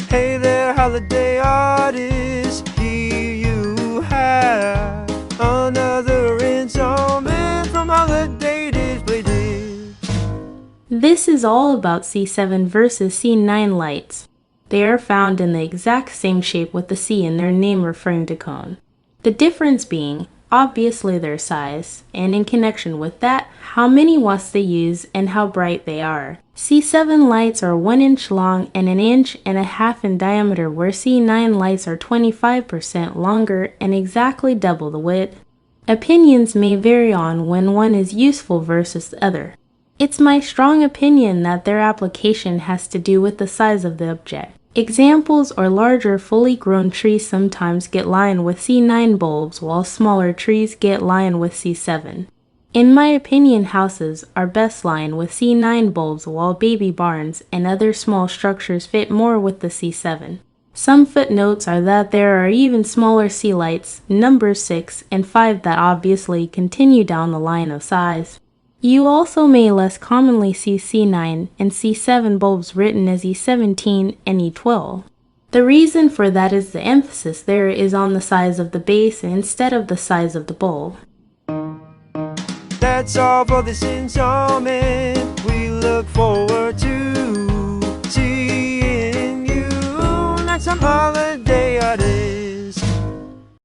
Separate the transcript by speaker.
Speaker 1: Hey there, holiday artist, here you have another installment from Holiday Display Dish.
Speaker 2: This is all about C7 versus C9 lights. They are found in the exact same shape with the C in their name referring to cone. The difference being, obviously their size, and in connection with that, how many watts they use and how bright they are. C7 lights are 1 inch long and 1.5 inches in diameter, where C9 lights are 25% longer and exactly double the width. Opinions may vary on when one is useful versus the other. It's my strong opinion that their application has to do with the size of the object. Examples are larger fully grown trees sometimes get lined with C9 bulbs, while smaller trees get lined with C7. In my opinion, houses are best lined with C9 bulbs, while baby barns and other small structures fit more with the C7. Some footnotes are that there are even smaller C lights, numbers 6 and 5, that obviously continue down the line of size. You also may less commonly see C9 and C7 bulbs written as E17 and E12. The reason for that is the emphasis there is on the size of the base instead of the size of the bulb.
Speaker 1: That's all for this installment.